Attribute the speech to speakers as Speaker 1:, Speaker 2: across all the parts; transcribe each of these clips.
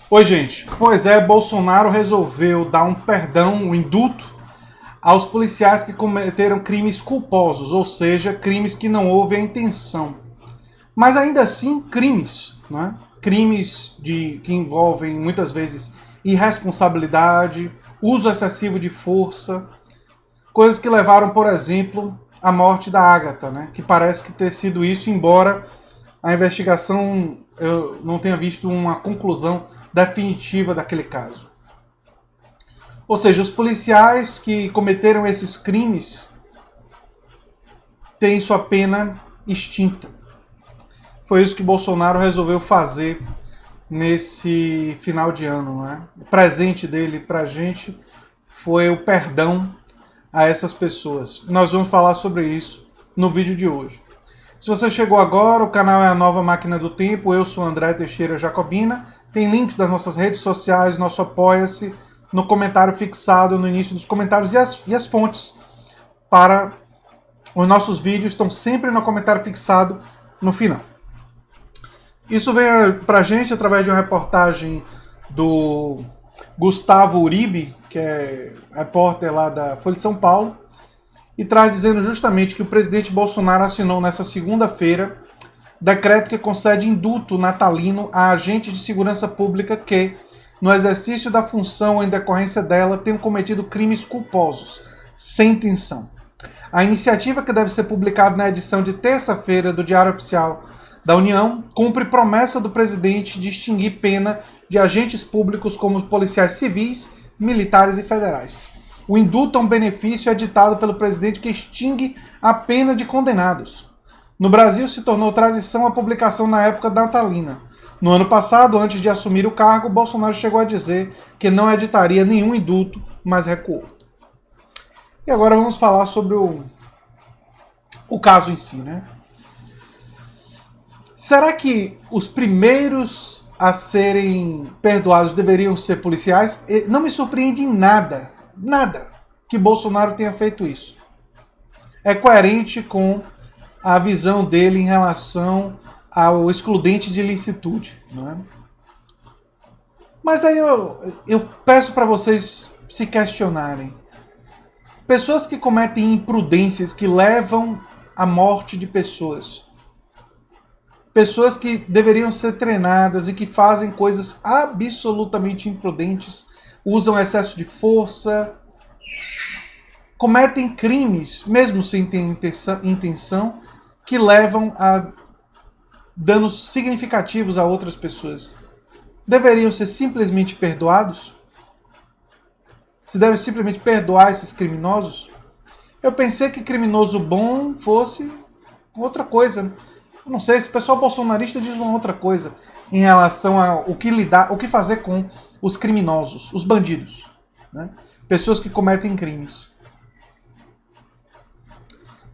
Speaker 1: Oi, gente. Pois é, Bolsonaro resolveu dar um perdão, um indulto, aos policiais que cometeram crimes culposos, ou seja, crimes que não houve a intenção. Mas ainda assim, crimes, né? Crimes que envolvem muitas vezes irresponsabilidade, uso excessivo de força, coisas que levaram, por exemplo, à morte da Ágata, né? Que parece que ter sido isso, embora a investigação eu não tenha visto uma conclusão definitiva daquele caso. Ou seja, os policiais que cometeram esses crimes têm sua pena extinta. Foi isso que Bolsonaro resolveu fazer nesse final de ano, né? O presente dele pra gente foi o perdão a essas pessoas. Nós vamos falar sobre isso no vídeo de hoje. Se você chegou agora, o canal é a Nova Máquina do Tempo, eu sou André Teixeira Jacobina, tem links das nossas redes sociais, nosso Apoia-se, no comentário fixado no início dos comentários e as fontes para os nossos vídeos estão sempre no comentário fixado no final. Isso vem pra gente através de uma reportagem do Gustavo Uribe, que é repórter lá da Folha de São Paulo, e traz dizendo justamente que o presidente Bolsonaro assinou nessa segunda-feira decreto que concede indulto natalino a agentes de segurança pública que, no exercício da função ou em decorrência dela, tenham cometido crimes culposos, sem intenção. A iniciativa, que deve ser publicada na edição de terça-feira do Diário Oficial da União, cumpre promessa do presidente de extinguir pena de agentes públicos como policiais civis, militares e federais. O indulto é um benefício editado pelo presidente que extingue a pena de condenados. No Brasil, se tornou tradição a publicação na época natalina. No ano passado, antes de assumir o cargo, Bolsonaro chegou a dizer que não editaria nenhum indulto, mas recuou. E agora vamos falar sobre o caso em si, né? Será que os primeiros a serem perdoados deveriam ser policiais? Não me surpreende em nada que Bolsonaro tenha feito isso. É coerente com a visão dele em relação ao excludente de ilicitude. Né? Mas aí eu peço para vocês se questionarem. Pessoas que cometem imprudências que levam à morte de pessoas. Pessoas que deveriam ser treinadas e que fazem coisas absolutamente imprudentes, usam excesso de força, cometem crimes, mesmo sem ter intenção, que levam a danos significativos a outras pessoas. Deveriam ser simplesmente perdoados? Se deve simplesmente perdoar esses criminosos? Eu pensei que criminoso bom fosse outra coisa. Eu não sei, esse pessoal bolsonarista diz uma outra coisa em relação ao o que fazer com os criminosos, os bandidos. Né? Pessoas que cometem crimes.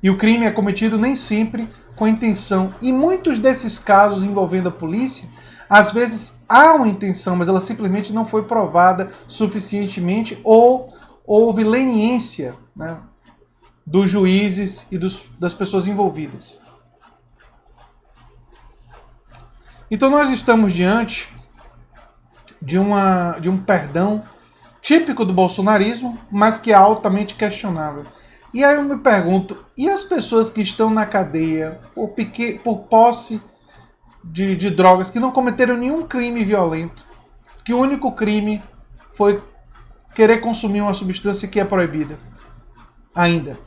Speaker 1: E o crime é cometido nem sempre com intenção. E muitos desses casos envolvendo a polícia, às vezes há uma intenção, mas ela simplesmente não foi provada suficientemente ou houve leniência, né, dos juízes e das pessoas envolvidas. Então nós estamos diante de um perdão típico do bolsonarismo, mas que é altamente questionável. E aí eu me pergunto, e as pessoas que estão na cadeia por posse de drogas, que não cometeram nenhum crime violento, que o único crime foi querer consumir uma substância que é proibida ainda?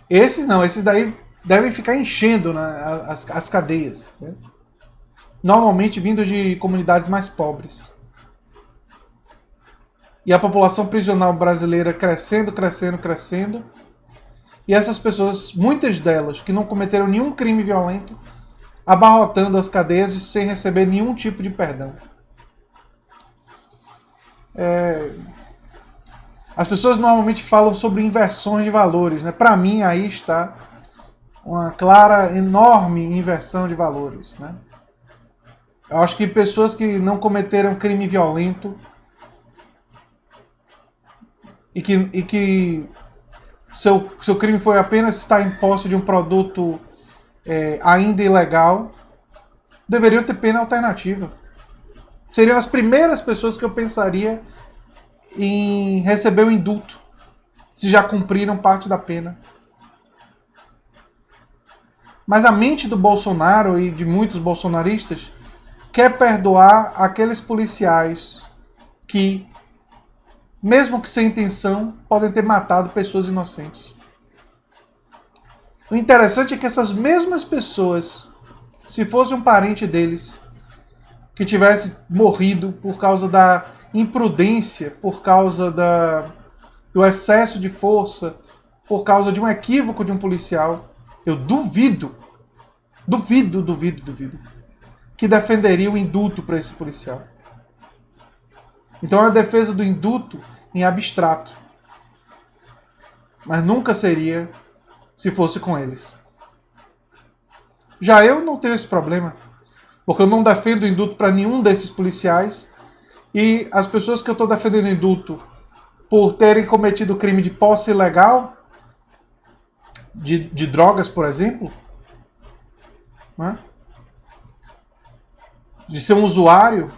Speaker 1: Esses não, esses daí devem ficar enchendo, né, as cadeias. Né? Normalmente vindos de comunidades mais pobres. E a população prisional brasileira crescendo. E essas pessoas, muitas delas, que não cometeram nenhum crime violento, abarrotando as cadeias sem receber nenhum tipo de perdão. As pessoas normalmente falam sobre inversões de valores. Né? Para mim, aí está uma clara, enorme inversão de valores. Né? Eu acho que pessoas que não cometeram crime violento e que seu crime foi apenas estar em posse de um produto ainda ilegal, deveriam ter pena alternativa. seriam as primeiras pessoas que eu pensaria em receber o indulto, se já cumpriram parte da pena. Mas a mente do Bolsonaro e de muitos bolsonaristas quer perdoar aqueles policiais que, mesmo que sem intenção, podem ter matado pessoas inocentes. O interessante é que essas mesmas pessoas, se fosse um parente deles que tivesse morrido por causa da imprudência, por causa do excesso de força, por causa de um equívoco de um policial, eu duvido que defenderia o indulto para esse policial. Então é a defesa do indulto em abstrato. Mas nunca seria se fosse com eles. Já eu não tenho esse problema, porque eu não defendo o indulto para nenhum desses policiais, e as pessoas que eu estou defendendo indulto por terem cometido crime de posse ilegal de drogas, por exemplo, né? De ser um usuário,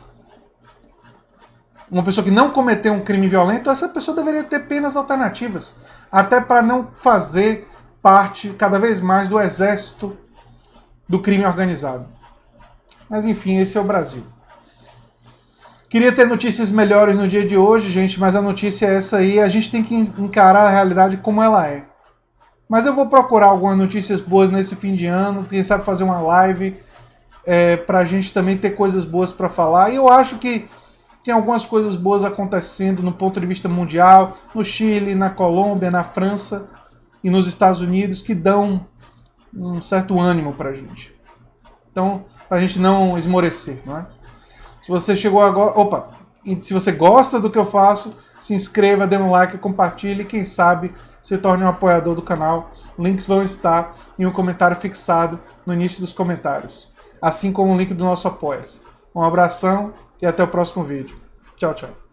Speaker 1: uma pessoa que não cometeu um crime violento, essa pessoa deveria ter penas alternativas, até para não fazer parte cada vez mais do exército do crime organizado. Mas enfim, esse é o Brasil. Queria ter notícias melhores no dia de hoje, gente, mas a notícia é essa aí. A gente tem que encarar a realidade como ela é. Mas eu vou procurar algumas notícias boas nesse fim de ano, quem sabe fazer uma live pra gente também ter coisas boas para falar. E eu acho que tem algumas coisas boas acontecendo no ponto de vista mundial, no Chile, na Colômbia, na França e nos Estados Unidos, que dão um certo ânimo pra gente. Então, pra gente não esmorecer, não é? Se você chegou agora... se você gosta do que eu faço, se inscreva, dê um like, compartilhe, quem sabe se torne um apoiador do canal. Links vão estar em um comentário fixado no início dos comentários, assim como o link do nosso Apoia-se. Um abração e até o próximo vídeo. Tchau, tchau.